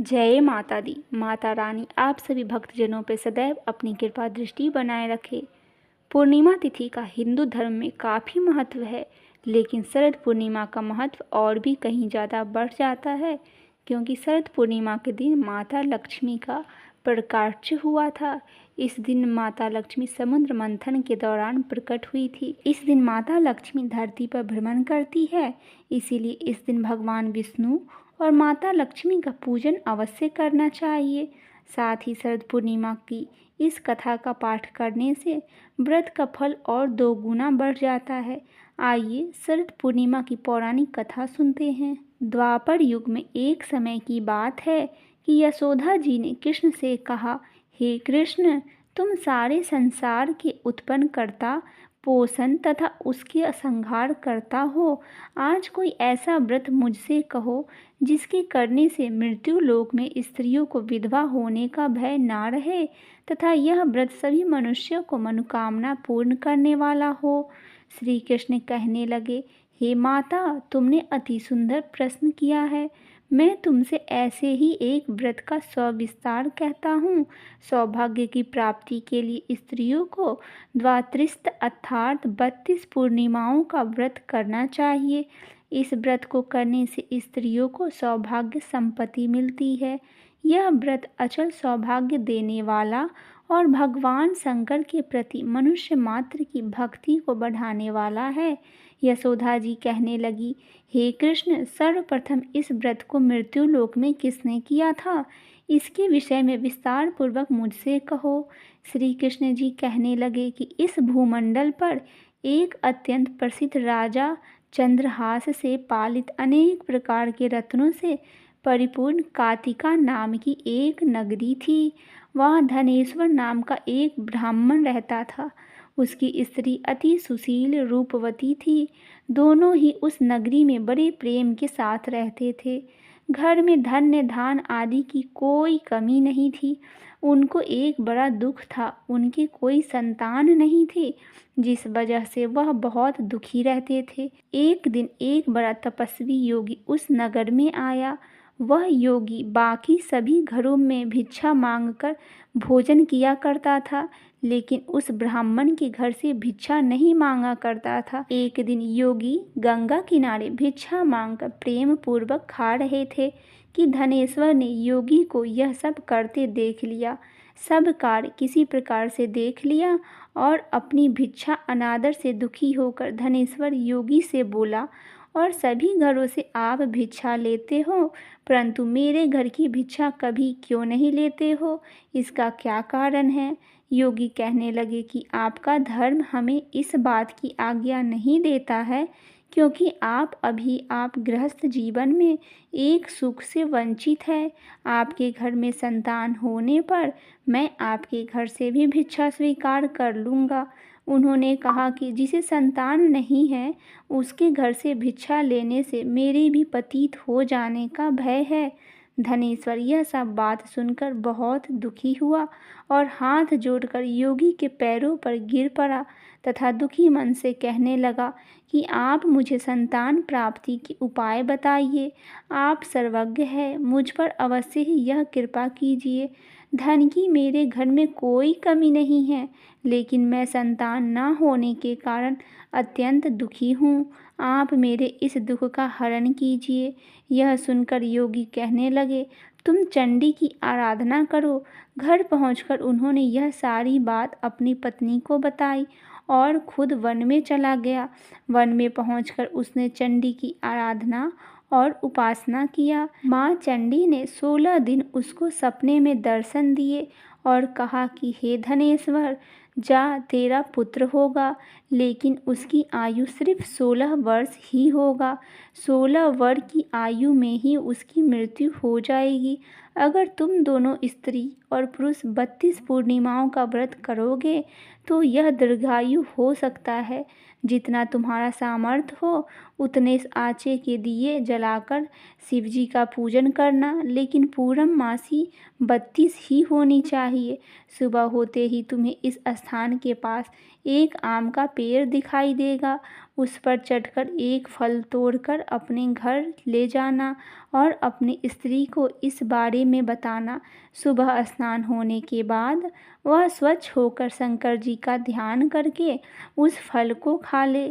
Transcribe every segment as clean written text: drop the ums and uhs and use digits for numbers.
जय माता दी। माता रानी आप सभी भक्तजनों पर सदैव अपनी कृपा दृष्टि बनाए रखे। पूर्णिमा तिथि का हिंदू धर्म में काफ़ी महत्व है, लेकिन शरद पूर्णिमा का महत्व और भी कहीं ज़्यादा बढ़ जाता है, क्योंकि शरद पूर्णिमा के दिन माता लक्ष्मी का प्रकाट्य हुआ था। इस दिन माता लक्ष्मी समुद्र मंथन के दौरान प्रकट हुई थी। इस दिन माता लक्ष्मी धरती पर भ्रमण करती है, इसीलिए इस दिन भगवान विष्णु और माता लक्ष्मी का पूजन अवश्य करना चाहिए। साथ ही शरद पूर्णिमा की इस कथा का पाठ करने से व्रत का फल और 2 गुना बढ़ जाता है। आइए शरद पूर्णिमा की पौराणिक कथा सुनते हैं। द्वापर युग में एक समय की बात है कि यशोदा जी ने कृष्ण से कहा, हे कृष्ण, तुम सारे संसार के उत्पन्न करता, पोषण तथा उसके संहार करता हो। आज कोई ऐसा व्रत मुझसे कहो जिसके करने से मृत्यु लोक में स्त्रियों को विधवा होने का भय ना रहे तथा यह व्रत सभी मनुष्यों को मनोकामना पूर्ण करने वाला हो। श्री कृष्ण कहने लगे, हे माता, तुमने अति सुंदर प्रश्न किया है। मैं तुमसे ऐसे ही एक व्रत का सविस्तार कहता हूँ। सौभाग्य की प्राप्ति के लिए स्त्रियों को द्वात्रिस्थ अर्थात 32 पूर्णिमाओं का व्रत करना चाहिए। इस व्रत को करने से स्त्रियों को सौभाग्य संपत्ति मिलती है। यह व्रत अचल सौभाग्य देने वाला और भगवान शंकर के प्रति मनुष्य मात्र की भक्ति को बढ़ाने वाला है। यशोदा जी कहने लगी, हे कृष्ण, सर्वप्रथम इस व्रत को मृत्यु लोक में किसने किया था? इसके विषय में विस्तार पूर्वक मुझसे कहो। श्री कृष्ण जी कहने लगे कि इस भूमंडल पर एक अत्यंत प्रसिद्ध राजा चंद्रहास से पालित अनेक प्रकार के रत्नों से परिपूर्ण कातिका नाम की एक नगरी थी। वहाँ धनेश्वर नाम का एक ब्राह्मण रहता था। उसकी स्त्री अति सुशील रूपवती थी। दोनों ही उस नगरी में बड़े प्रेम के साथ रहते थे। घर में धन्य धान आदि की कोई कमी नहीं थी। उनको एक बड़ा दुख था, उनकी कोई संतान नहीं थी, जिस वजह से वह बहुत दुखी रहते थे। एक दिन एक बड़ा तपस्वी योगी उस नगर में आया। वह योगी बाकी सभी घरों में भिक्षा मांगकर भोजन किया करता था, लेकिन उस ब्राह्मण के घर से भिक्षा नहीं मांगा करता था। एक दिन योगी गंगा किनारे भिक्षा मांगकर प्रेम पूर्वक खा रहे थे कि धनेश्वर ने योगी को यह सब करते देख लिया। सब कार्य किसी प्रकार से देख लिया और अपनी भिक्षा अनादर से दुखी होकर धनेश्वर योगी से बोला, और सभी घरों से आप भिक्षा लेते हो, परंतु मेरे घर की भिक्षा कभी क्यों नहीं लेते हो? इसका क्या कारण है? योगी कहने लगे कि आपका धर्म हमें इस बात की आज्ञा नहीं देता है, क्योंकि आप गृहस्थ जीवन में एक सुख से वंचित है। आपके घर में संतान होने पर मैं आपके घर से भी भिक्षा स्वीकार कर लूँगा। उन्होंने कहा कि जिसे संतान नहीं है, उसके घर से भिक्षा लेने से मेरे भी पतित हो जाने का भय है। धनेश्वर यह सब बात सुनकर बहुत दुखी हुआ और हाथ जोड़कर योगी के पैरों पर गिर पड़ा तथा दुखी मन से कहने लगा कि आप मुझे संतान प्राप्ति के उपाय बताइए। आप सर्वज्ञ हैं, मुझ पर अवश्य ही यह कृपा कीजिए। धन की मेरे घर में कोई कमी नहीं है, लेकिन मैं संतान न होने के कारण अत्यंत दुखी हूँ। आप मेरे इस दुख का हरण कीजिए। यह सुनकर योगी कहने लगे, तुम चंडी की आराधना करो। घर पहुंचकर उन्होंने यह सारी बात अपनी पत्नी को बताई और खुद वन में चला गया। वन में पहुंचकर उसने चंडी की आराधना और उपासना किया। माँ चंडी ने 16 दिन उसको सपने में दर्शन दिए और कहा कि हे धनेश्वर, जा, तेरा पुत्र होगा, लेकिन उसकी आयु सिर्फ 16 वर्ष ही होगा। 16 वर्ष की आयु में ही उसकी मृत्यु हो जाएगी। अगर तुम दोनों स्त्री और पुरुष 32 पूर्णिमाओं का व्रत करोगे तो यह दीर्घायु हो सकता है। जितना तुम्हारा सामर्थ्य हो उतने आँचे के दिए जलाकर शिवजी का पूजन करना, लेकिन पूर्णमासी 32 ही होनी चाहिए। सुबह होते ही तुम्हें इस स्थान के पास एक आम का पेड़ दिखाई देगा। उस पर चढ़कर एक फल तोड़कर अपने घर ले जाना और अपनी स्त्री को इस बारे में बताना। सुबह स्नान होने के बाद वह स्वच्छ होकर शंकर जी का ध्यान करके उस फल को खा ले,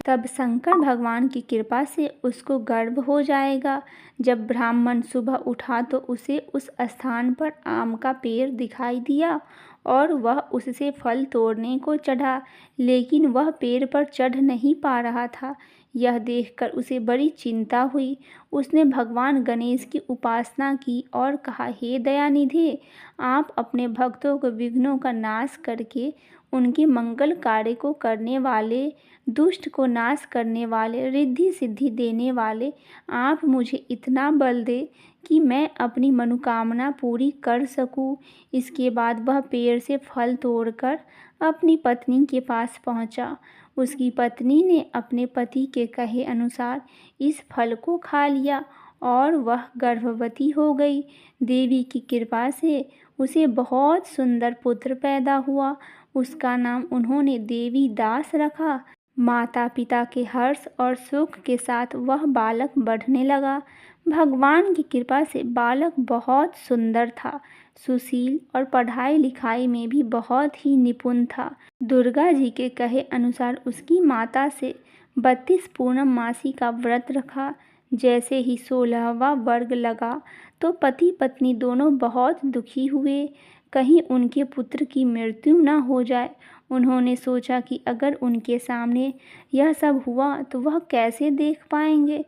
तब शंकर भगवान की कृपा से उसको गर्भ हो जाएगा। जब ब्राह्मण सुबह उठा तो उसे उस स्थान पर आम का पेड़ दिखाई दिया और वह उससे फल तोड़ने को चढ़ा, लेकिन वह पेड़ पर चढ़ नहीं पा रहा था। यह देखकर उसे बड़ी चिंता हुई। उसने भगवान गणेश की उपासना की और कहा, हे दयानिधे, आप अपने भक्तों को विघ्नों का नाश करके उनके मंगल कार्य को करने वाले, दुष्ट को नाश करने वाले, रिद्धि सिद्धि देने वाले, आप मुझे इतना बल दे कि मैं अपनी मनोकामना पूरी कर सकूं। इसके बाद वह पेड़ से फल तोड़कर अपनी पत्नी के पास पहुंचा। उसकी पत्नी ने अपने पति के कहे अनुसार इस फल को खा लिया और वह गर्भवती हो गई। देवी की कृपा से उसे बहुत सुंदर पुत्र पैदा हुआ। उसका नाम उन्होंने देवी दास रखा। माता पिता के हर्ष और सुख के साथ वह बालक बढ़ने लगा। भगवान की कृपा से बालक बहुत सुंदर था, सुशील और पढ़ाई लिखाई में भी बहुत ही निपुण था। दुर्गा जी के कहे अनुसार उसकी माता से 32 पूर्णमासी का व्रत रखा। जैसे ही 16वां वर्ग लगा तो पति पत्नी दोनों बहुत दुखी हुए, कहीं उनके पुत्र की मृत्यु न हो जाए। उन्होंने सोचा कि अगर उनके सामने यह सब हुआ तो वह कैसे देख पाएंगे।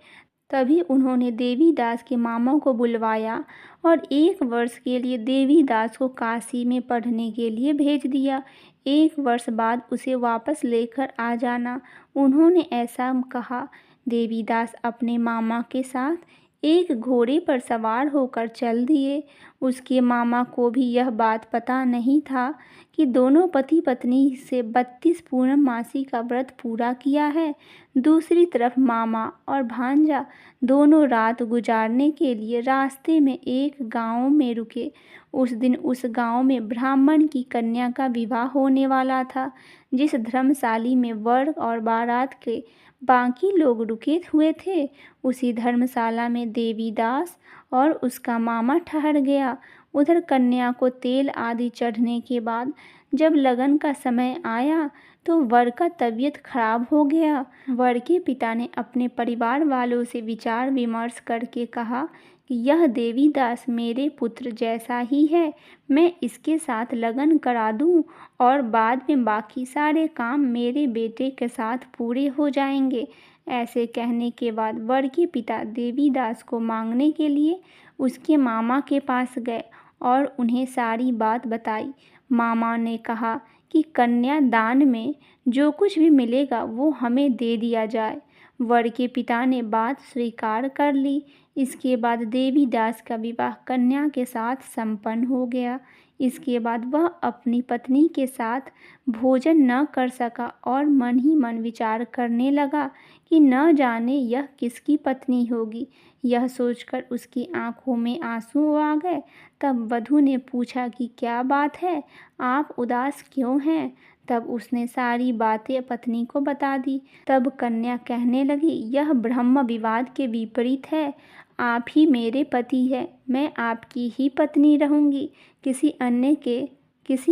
तभी उन्होंने देवीदास के मामा को बुलवाया और 1 वर्ष के लिए देवीदास को काशी में पढ़ने के लिए भेज दिया। 1 वर्ष बाद उसे वापस लेकर आ जाना, उन्होंने ऐसा कहा। देवीदास अपने मामा के साथ एक घोड़े पर सवार होकर चल दिए। उसके मामा को भी यह बात पता नहीं था कि दोनों पति पत्नी से 32 पूर्णमासी का व्रत पूरा किया है। दूसरी तरफ मामा और भांजा दोनों रात गुजारने के लिए रास्ते में एक गांव में रुके। उस दिन उस गांव में ब्राह्मण की कन्या का विवाह होने वाला था। जिस धर्मशाली में वर और बारात के बाकी लोग रुके हुए थे, उसी धर्मशाला में देवीदास और उसका मामा ठहर गया। उधर कन्या को तेल आदि चढ़ने के बाद जब लगन का समय आया तो वर का तबीयत खराब हो गया। वर के पिता ने अपने परिवार वालों से विचार विमर्श करके कहा कि यह देवीदास मेरे पुत्र जैसा ही है, मैं इसके साथ लगन करा दूं और बाद में बाकी सारे काम मेरे बेटे के साथ पूरे हो जाएंगे। ऐसे कहने के बाद वर के पिता देवीदास को मांगने के लिए उसके मामा के पास गए और उन्हें सारी बात बताई। मामा ने कहा कि कन्या दान में जो कुछ भी मिलेगा वो हमें दे दिया जाए। वर के पिता ने बात स्वीकार कर ली। इसके बाद देवीदास का विवाह कन्या के साथ संपन्न हो गया। इसके बाद वह अपनी पत्नी के साथ भोजन न कर सका और मन ही मन विचार करने लगा कि न जाने यह किसकी पत्नी होगी। यह सोचकर उसकी आंखों में आंसू आ गए। तब वधू ने पूछा कि क्या बात है, आप उदास क्यों हैं? तब उसने सारी बातें पत्नी को बता दी। तब कन्या कहने लगी, यह ब्रह्म विवाद के विपरीत है। आप ही मेरे पति हैं, मैं आपकी ही पत्नी रहूंगी, किसी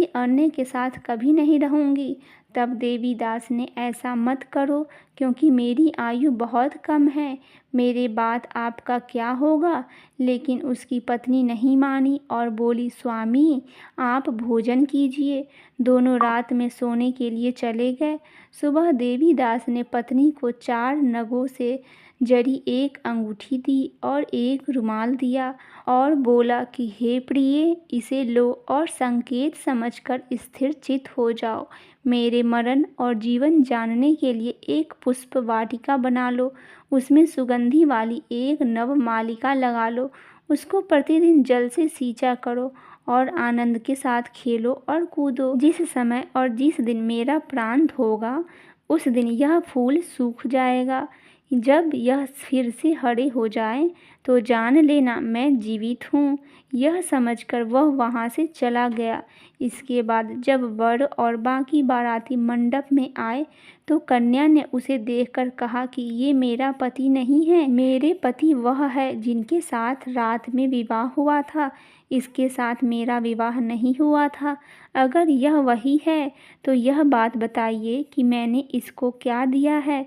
अन्य के साथ कभी नहीं रहूंगी। तब देवीदास ने ऐसा मत करो, क्योंकि मेरी आयु बहुत कम है, मेरे बाद आपका क्या होगा। लेकिन उसकी पत्नी नहीं मानी और बोली, स्वामी आप भोजन कीजिए। दोनों रात में सोने के लिए चले गए। सुबह देवीदास ने पत्नी को 4 नगों से जड़ी एक अंगूठी दी और एक रुमाल दिया और बोला कि हे प्रिय, इसे लो और संकेत समझकर स्थिर चित हो जाओ। मेरे मरण और जीवन जानने के लिए एक पुष्प वाटिका बना लो, उसमें सुगंधी वाली एक नवमालिका लगा लो, उसको प्रतिदिन जल से सींचा करो और आनंद के साथ खेलो और कूदो। जिस समय और जिस दिन मेरा प्राण होगा उस दिन यह फूल सूख जाएगा। जब यह फिर से हरे हो जाए तो जान लेना मैं जीवित हूँ। यह समझकर वह वहाँ से चला गया। इसके बाद जब वर और बाकी बाराती मंडप में आए तो कन्या ने उसे देखकर कहा कि ये मेरा पति नहीं है, मेरे पति वह है जिनके साथ रात में विवाह हुआ था। इसके साथ मेरा विवाह नहीं हुआ था। अगर यह वही है तो यह बात बताइए कि मैंने इसको क्या दिया है।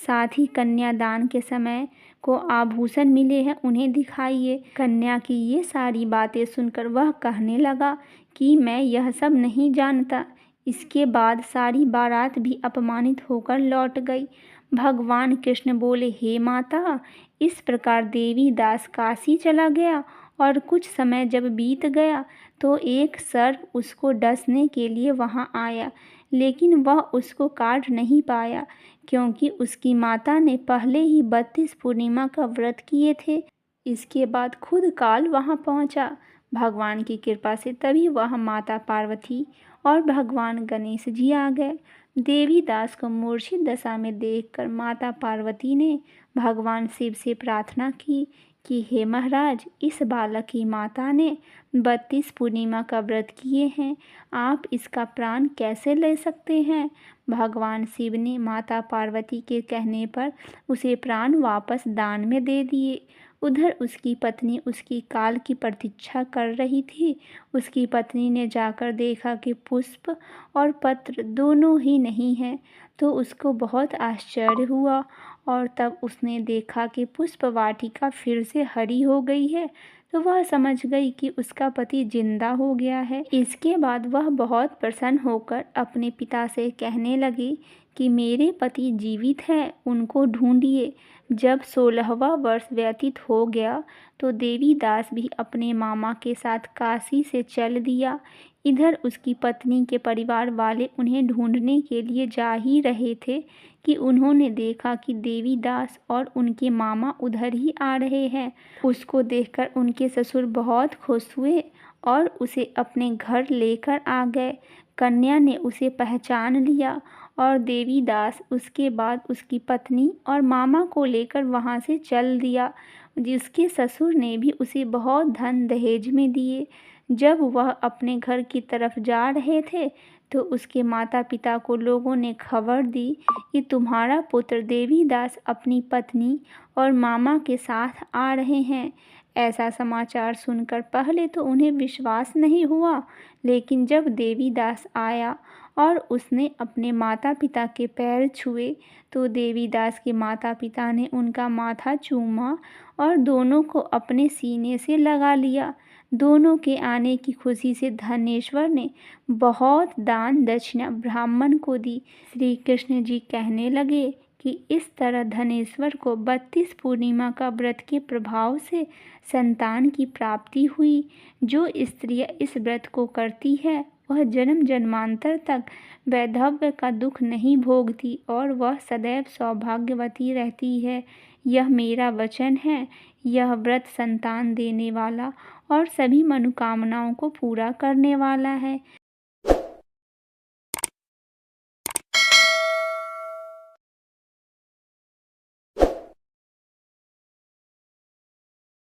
साथ ही कन्यादान के समय को आभूषण मिले हैं, उन्हें दिखाइए। कन्या की ये सारी बातें सुनकर वह कहने लगा कि मैं यह सब नहीं जानता। इसके बाद सारी बारात भी अपमानित होकर लौट गई। भगवान कृष्ण बोले, हे माता, इस प्रकार देवी दास काशी चला गया और कुछ समय जब बीत गया तो एक सर्प उसको डसने के लिए वहाँ आया, लेकिन वह उसको काट नहीं पाया क्योंकि उसकी माता ने पहले ही 32 पूर्णिमा का व्रत किए थे। इसके बाद खुद काल वहाँ पहुँचा। भगवान की कृपा से तभी वह माता पार्वती और भगवान गणेश जी आ गए। देवी दास को मूर्छित दशा में देखकर माता पार्वती ने भगवान शिव से प्रार्थना की कि हे महाराज, इस बालक की माता ने 32 पूर्णिमा का व्रत किए हैं, आप इसका प्राण कैसे ले सकते हैं। भगवान शिव ने माता पार्वती के कहने पर उसे प्राण वापस दान में दे दिए। उधर उसकी पत्नी उसकी काल की प्रतीक्षा कर रही थी। उसकी पत्नी ने जाकर देखा कि पुष्प और पत्र दोनों ही नहीं हैं, तो उसको बहुत आश्चर्य हुआ और तब उसने देखा कि पुष्प वाटिका फिर से हरी हो गई है, तो वह समझ गई कि उसका पति जिंदा हो गया है। इसके बाद वह बहुत प्रसन्न होकर अपने पिता से कहने लगी कि मेरे पति जीवित हैं, उनको ढूंढिए। जब 16वां वर्ष व्यतीत हो गया तो देवी दास भी अपने मामा के साथ काशी से चल दिया। इधर उसकी पत्नी के परिवार वाले उन्हें ढूंढने के लिए जा ही रहे थे कि उन्होंने देखा कि देवी दास और उनके मामा उधर ही आ रहे हैं। उसको देखकर उनके ससुर बहुत खुश हुए और उसे अपने घर लेकर आ गए। कन्या ने उसे पहचान लिया और देवी दास उसके बाद उसकी पत्नी और मामा को लेकर वहाँ से चल दिया, जिसके ससुर ने भी उसे बहुत धन दहेज में दिए। जब वह अपने घर की तरफ जा रहे थे तो उसके माता पिता को लोगों ने खबर दी कि तुम्हारा पुत्र देवी दास अपनी पत्नी और मामा के साथ आ रहे हैं। ऐसा समाचार सुनकर पहले तो उन्हें विश्वास नहीं हुआ, लेकिन जब देवी दास आया और उसने अपने माता पिता के पैर छुए तो देवी दास के माता पिता ने उनका माथा चूमा और दोनों को अपने सीने से लगा लिया। दोनों के आने की खुशी से धनेश्वर ने बहुत दान दक्षिणा ब्राह्मण को दी। श्री कृष्ण जी कहने लगे कि इस तरह धनेश्वर को 32 पूर्णिमा का व्रत के प्रभाव से संतान की प्राप्ति हुई। जो स्त्रियां इस व्रत को करती है वह जन्म जन्मांतर तक वैधव्य का दुख नहीं भोगती और वह सदैव सौभाग्यवती रहती है। यह मेरा वचन है। यह व्रत संतान देने वाला और सभी मनोकामनाओं को पूरा करने वाला है।